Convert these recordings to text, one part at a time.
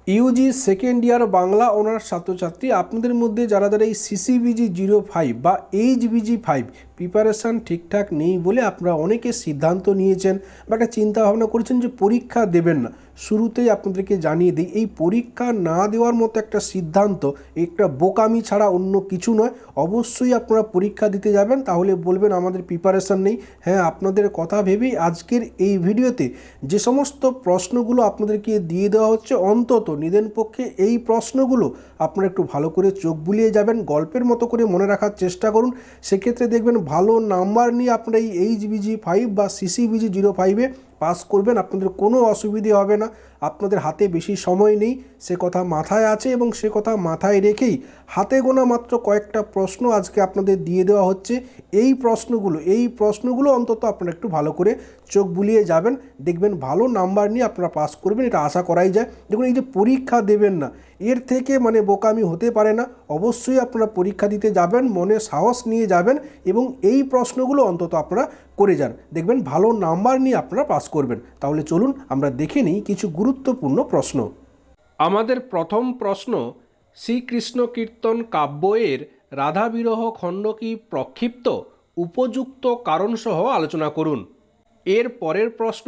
Yuji second year Bangla honours ছাত্রছাত্রী আপনাদের মধ্যে যারা যারা এই CCBG-05 বা HBG-5 প্রিপারেশান ঠিকঠাক নেই বলে আপনারা অনেকে সিদ্ধান্ত নিয়েছেন বা একটা চিন্তা ভাবনা করেছেন যে পরীক্ষা দেবেন না। শুরুতেই আপনাদেরকে জানিয়ে দিই, এই পরীক্ষা না দেওয়ার মতো একটা সিদ্ধান্ত একটা বোকামি ছাড়া অন্য কিছু নয়। অবশ্যই আপনারা পরীক্ষা দিতে যাবেন, তাহলে বলবেন আমাদের প্রিপারেশান নেই। হ্যাঁ, আপনাদের কথা ভেবেই আজকের এই ভিডিওতে যে সমস্ত প্রশ্নগুলো আপনাদেরকে দিয়ে দেওয়া হচ্ছে, অন্তত নিদেন পক্ষে এই প্রশ্নগুলো আপনারা একটু ভালো করে চোখ বুলিয়ে যাবেন, গল্পের মতো করে মনে রাখার চেষ্টা করুন। সেক্ষেত্রে দেখবেন ভালো নাম্বার নিয়ে আপনারা এই HBG-5 বা CCBG-05-এ পাস করবেন, আপনাদের কোনো অসুবিধে হবে না। আপনাদের হাতে বেশি সময় নেই, সে কথা মাথায় আছে এবং সে কথা মাথায় রেখেই হাতে গোনা মাত্র কয়েকটা প্রশ্ন আজকে আপনাদের দিয়ে দেওয়া হচ্ছে। এই প্রশ্নগুলো অন্তত আপনারা একটু ভালো করে চোখ বুলিয়ে যাবেন, দেখবেন ভালো নাম্বার নিয়ে আপনারা পাস করবেন, এটা আশা করাই যায়। দেখুন, এই যে পরীক্ষা দেবেন না, এর থেকে বোকামি হতে পারে না। অবশ্যই আপনারা পরীক্ষা দিতে যাবেন, মনে সাহস নিয়ে যাবেন এবং এই প্রশ্নগুলো অন্তত আপনারা করে যান, দেখবেন ভালো নাম্বার নিয়ে আপনারা পাস করবেন। তাহলে চলুন আমরা দেখে নিই কিছু গুরুত্বপূর্ণ প্রশ্ন। আমাদের প্রথম প্রশ্ন, শ্রীকৃষ্ণ কীর্তন কাব্যের রাধা বিরহ খণ্ড কি প্রক্ষিপ্ত? উপযুক্ত কারণসহ আলোচনা করুন। এর পরের প্রশ্ন,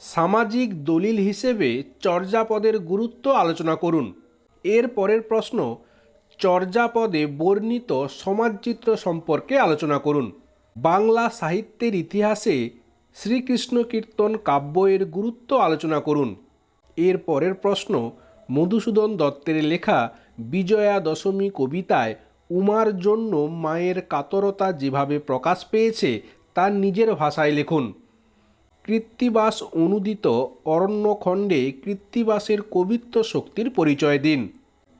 সামাজিক দলিল হিসেবে চর্যাপদের গুরুত্ব আলোচনা করুন। এর পরের প্রশ্ন, চর্যাপদে বর্ণিত সমাজচিত্র সম্পর্কে আলোচনা করুন। বাংলা সাহিত্যের ইতিহাসে শ্রীকৃষ্ণ কীর্তন কাব্যের গুরুত্ব আলোচনা করুন। এর পরের প্রশ্ন, মধুসূদন দত্তের লেখা বিজয়া দশমী কবিতায় উমার জন্য মায়ের কাতরতা যেভাবে প্রকাশ পেয়েছে তার নিজের ভাষায় লিখুন। কৃত্তিবাস অনুদিত অরণ্যখণ্ডে কৃত্তিবাসের কবিত্ব শক্তির পরিচয় দিন।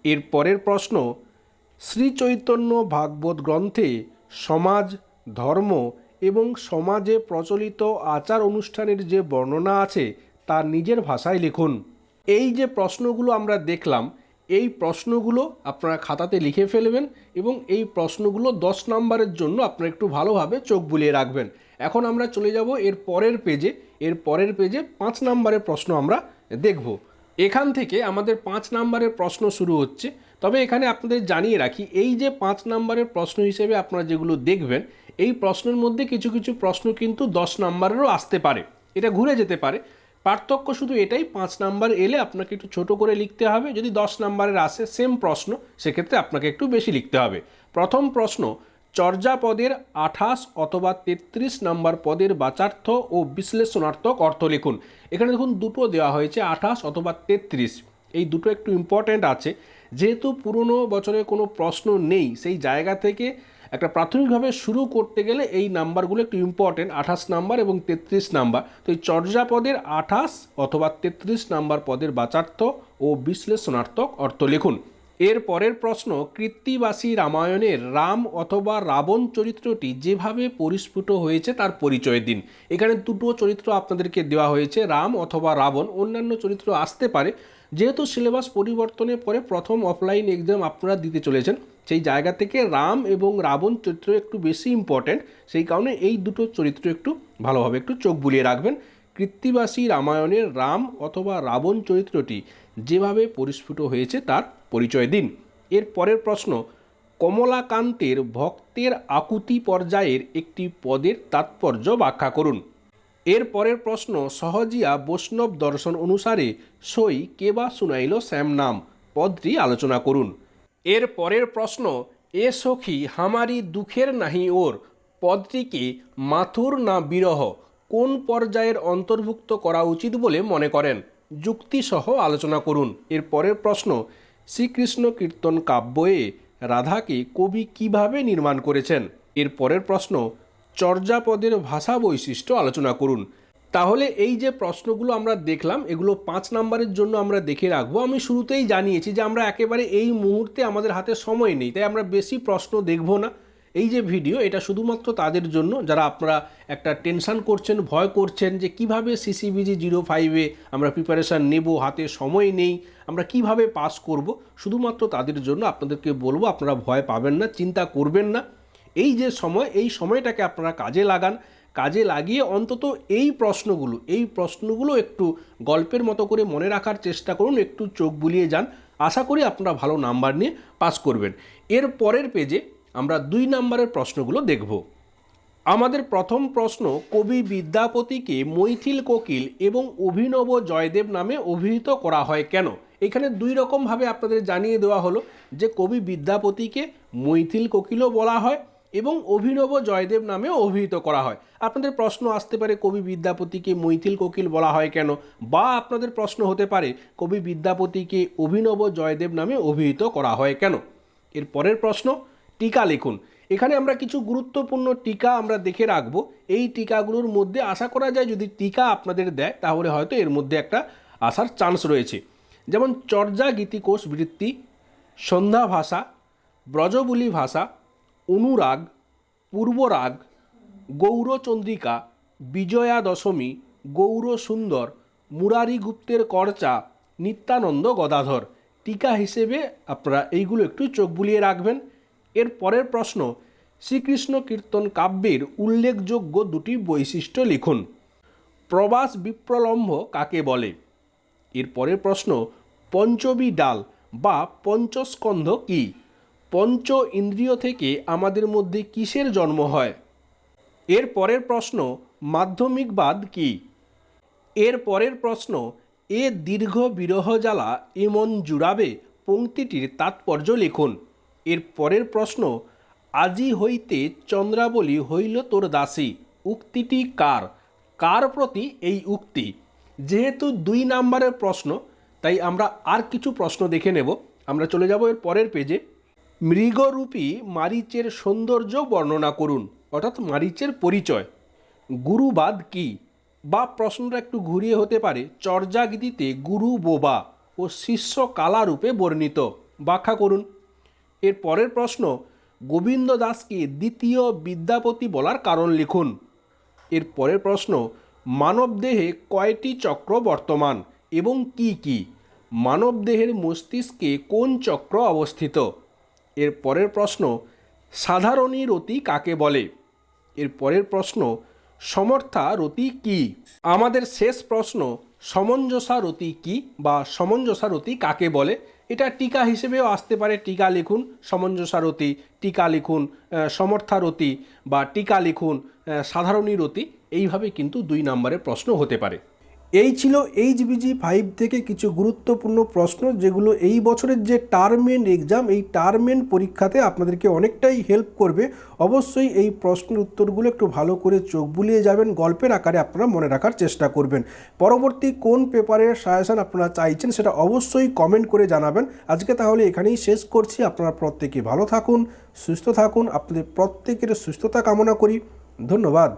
এর পরের প্রশ্ন, শ্রীচৈতন্য ভাগবত গ্রন্থে সমাজ, ধর্ম এবং সমাজে প্রচলিত আচার অনুষ্ঠানের যে বর্ণনা আছে তার নিজের ভাষায় লিখুন। এই যে প্রশ্নগুলো আমরা দেখলাম, এই প্রশ্নগুলো আপনারা খাতাতে লিখে ফেলবেন এবং এই প্রশ্নগুলো 10 নম্বরের জন্য আপনারা একটু ভালোভাবে চোখ বুলিয়ে রাখবেন। এখন আমরা চলে যাব এর পরের পেজে 5 নম্বরের প্রশ্ন আমরা দেখব। এখান থেকে আমাদের 5 নম্বরের প্রশ্ন শুরু হচ্ছে। তবে এখানে আপনাদের জানিয়ে রাখি, এই যে 5 নম্বরের প্রশ্ন হিসেবে আপনারা যেগুলো দেখবেন, এই প্রশ্নের মধ্যে কিছু কিছু প্রশ্ন কিন্তু 10 নম্বরেরও আসতে পারে, এটা ঘুরে যেতে পারে। পার্থক্য শুধু এটাই, 5 নাম্বার এলে আপনাকে একটু ছোট করে লিখতে হবে। যদি 10 নাম্বারের আসে সেম প্রশ্ন, সেক্ষেত্রে আপনাকে একটু বেশি লিখতে হবে। প্রথম প্রশ্ন, চর্যাপদের 28 অথবা 33 নাম্বার পদের বাচার্থ ও বিশ্লেষণাত্মক অর্থ লিখুন। এখানে দেখুন দুটো দেওয়া হয়েছে, 28 অথবা 33। এই দুটো একটু ইম্পর্ট্যান্ট আছে, যেহেতু পুরনো বছরে কোনো প্রশ্ন নেই, সেই জায়গা থেকে একটা প্রাথমিকভাবে শুরু করতে গেলে এই নাম্বারগুলো একটু ইম্পর্টেন্ট, 28 নাম্বার এবং 33 নাম্বার। তো এই চর্যাপদের 28 অথবা 33 নাম্বার পদের বাচার্থ ও বিশ্লেষণাত্মক অর্থ লিখুন। এর পরের প্রশ্ন, কৃত্তিবাসী রামায়ণের রাম অথবা রাবণ চরিত্রটি যেভাবে পরিস্ফুট হয়েছে তার পরিচয় দিন। এখানে দুটো চরিত্র আপনাদেরকে দেওয়া হয়েছে, রাম অথবা রাবণ, অন্যান্য চরিত্র আসতে পারে। যেহেতু সিলেবাস পরিবর্তনের পরে প্রথম অফলাইন এক্সাম আপনারা দিতে চলেছেন, সেই জায়গা থেকে রাম এবং রাবণ চরিত্র একটু বেশি ইম্পর্ট্যান্ট, সেই কারণে এই দুটো চরিত্র একটু ভালোভাবে একটু চোখ বুলিয়ে রাখবেন। কৃত্তিবাসী রামায়ণের রাম অথবা রাবণ চরিত্রটি যেভাবে পরিস্ফুট হয়েছে তার পরিচয় দিন। এর পরের প্রশ্ন, কমলাকান্তের ভক্তের আকুতি পর্যায়ের একটি পদের তাৎপর্য ব্যাখ্যা করুন। এর পরের প্রশ্ন, সহজিয়া বৈষ্ণব দর্শন অনুসারে সই কেবা শুনাইল শ্যাম নাম পদটি আলোচনা করুন। এর পরের প্রশ্ন, এ সখী হামারি দুঃখের নাহি ওর পদটিকে মাথুর না বিরহ কোন পর্যায়ের অন্তর্ভুক্ত করা উচিত বলে মনে করেন? যুক্তিসহ আলোচনা করুন। এর পরের প্রশ্ন, শ্রীকৃষ্ণ কীর্তন কাব্যে রাধাকে কবি কিভাবে নির্মাণ করেছেন? এর পরের প্রশ্ন, চর্যাপদের ভাষা বৈশিষ্ট্য আলোচনা করুন। তাহলে এই যে প্রশ্নগুলো আমরা দেখলাম, এগুলো 5 নাম্বারের জন্য আমরা দেখে রাখবো। আমি শুরুতেই জানিয়েছি যে আমরা একেবারে এই মুহূর্তে আমাদের হাতে সময় নেই, তাই আমরা বেশি প্রশ্ন দেখব না। এই যে ভিডিও, এটা শুধুমাত্র তাদের জন্য যারা আপনারা একটা টেনশন করছেন, ভয় করছেন যে কিভাবে CCBG-05-এ আমরা প্রিপারেশান নেব, হাতে সময় নেই, আমরা কিভাবে পাস করব। শুধুমাত্র তাদের জন্য আপনাদেরকে বলবো, আপনারা ভয় পাবেন না, চিন্তা করবেন না। এই যে সময়, এই সময়টাকে আপনারা কাজে লাগান। কাজে লাগিয়ে অন্তত এই প্রশ্নগুলো একটু গল্পের মতো করে মনে রাখার চেষ্টা করুন, একটু চোখ বুলিয়ে যান। আশা করি আপনারা ভালো নাম্বার নিয়ে পাস করবেন। এর পরের পেজে আমরা 2 নম্বরের প্রশ্নগুলো দেখব। আমাদের প্রথম প্রশ্ন, কবি বিদ্যাপতিকে মৈথিল কোকিল এবং অভিনব জয়দেব নামে অভিহিত করা হয় কেন? এখানে 2 রকমভাবে আপনাদের জানিয়ে দেওয়া হলো যে কবি বিদ্যাপতিকে মৈথিল কোকিলও বলা হয় এবং অভিনব জয়দেব নামে অভিহিত করা হয়। আপনাদের প্রশ্ন আসতে পারে কবি বিদ্যাপতিকে মৈথিল কোকিল বলা হয় কেন, বা আপনাদের প্রশ্ন হতে পারে কবি বিদ্যাপতিকে অভিনব জয়দেব নামে অভিহিত করা হয় কেন। এর পরের প্রশ্ন, টিকা লিখুন। এখানে আমরা কিছু গুরুত্বপূর্ণ টিকা আমরা দেখে রাখবো। এই টিকাগুলোর মধ্যে আশা করা যায় যদি টিকা আপনাদের দেয় তাহলে হয়তো এর মধ্যে একটা আসার চান্স রয়েছে। যেমন চর্যা গীতিকোষ বৃত্তি, সন্ধ্যা ভাষা, ব্রজবুলি ভাষা, অনুরাগ, পূর্বরাগ, গৌরচন্দ্রিকা, বিজয়া দশমী, গৌর সুন্দর, মুরারি গুপ্তের করচা, নিত্যানন্দ গদাধর। টিকা হিসেবে আপনারা এইগুলো একটু চোখ বুলিয়ে রাখবেন। এর পরের প্রশ্ন, শ্রীকৃষ্ণ কীর্তন কাব্যের উল্লেখযোগ্য 2টি বৈশিষ্ট্য লিখুন। প্রবাস বিপ্রলম্ভ কাকে বলে? এর পরের প্রশ্ন, পঞ্চবী ডাল বা পঞ্চস্কন্ধ কি? পঞ্চ ইন্দ্রিয় থেকে আমাদের মধ্যে কিসের জন্ম হয়? এর পরের প্রশ্ন, মাধ্যমিকবাদ কি? এর পরের প্রশ্ন, এ দীর্ঘ বিরহ জ্বালা এ মন জুড়াবে পংক্তিটির তাৎপর্য লিখুন। এর পরের প্রশ্ন, আজি হইতে চন্দ্রাবলী হইল তোর দাসী, উক্তিটি কার? কার প্রতি এই উক্তি? যেহেতু 2 নম্বরের প্রশ্ন তাই আমরা আর কিছু প্রশ্ন দেখে নেব। আমরা চলে যাব এর পরের পেজে। মৃগরূপী মারীচের সৌন্দর্য বর্ণনা করুন, অর্থাৎ মারীচের পরিচয়। গুরুবাদ কি? বা প্রশ্নটা একটু ঘুরিয়ে হতে পারে, চর্যাগীতিতে গুরু বোবা ও শিষ্য কালা রূপে বর্ণিত, ব্যাখ্যা করুন। এর পরের প্রশ্ন, গোবিন্দ দাসকে দ্বিতীয় বিদ্যাপতি বলার কারণ লিখুন। এর পরের প্রশ্ন, মানবদেহে কয়টি চক্র বর্তমান এবং কি কি? মানবদেহের মস্তিষ্কে কোন চক্র অবস্থিত? এর পরের প্রশ্ন, সাধারণী রতি কাকে বলে? এর পরের প্রশ্ন, সমর্থা রতি কি? আমাদের শেষ প্রশ্ন, সমঞ্জসা রতি কি বা সমঞ্জসা রতি কাকে বলে? এটা টিকা হিসেবেও আসতে পারে, টিকা লিখুন সমঞ্জসা রতি, টিকা লিখুন সমর্থা রতি, বা টিকা লিখুন সাধারণী রতি। এইভাবে কিন্তু 2 নম্বরের প্রশ্ন হতে পারে। এই ছিল HBG 5 থেকে কিছু গুরুত্বপূর্ণ প্রশ্ন যেগুলো এই বছরের যে টার্ম এন্ড এক্সাম, এই টার্ম এন্ড পরীক্ষাতে আপনাদেরকে অনেকটাই হেল্প করবে। অবশ্যই এই প্রশ্নের উত্তরগুলো একটু ভালো করে চোখ বুলিয়ে যাবেন, গল্পের আকারে আপনারা মনে রাখার চেষ্টা করবেন। পরবর্তী কোন পেপারের সাজেশন আপনারা চাইছেন সেটা অবশ্যই কমেন্ট করে জানাবেন। আজকে তাহলে এখানেই শেষ করছি। আপনারা প্রত্যেকে ভালো থাকুন, সুস্থ থাকুন। আপনাদের প্রত্যেকের সুস্থতা কামনা করি। ধন্যবাদ।